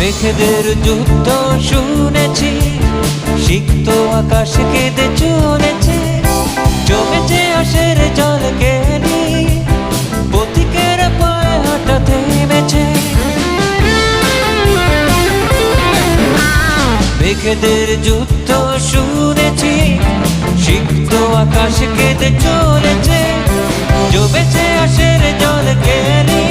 মেঘেদের যুদ্ধ শুনেছি, সিক্ত আকাশ কেঁদে চলেছে, জমেছে আশের জল কেনি, পথিকের পায়ে হাঁটা থেমেছে। মেঘেদের যুদ্ধ শুনেছি, সিক্ত আকাশ কেঁদে চলেছে, জমেছে আশের জল কেনি,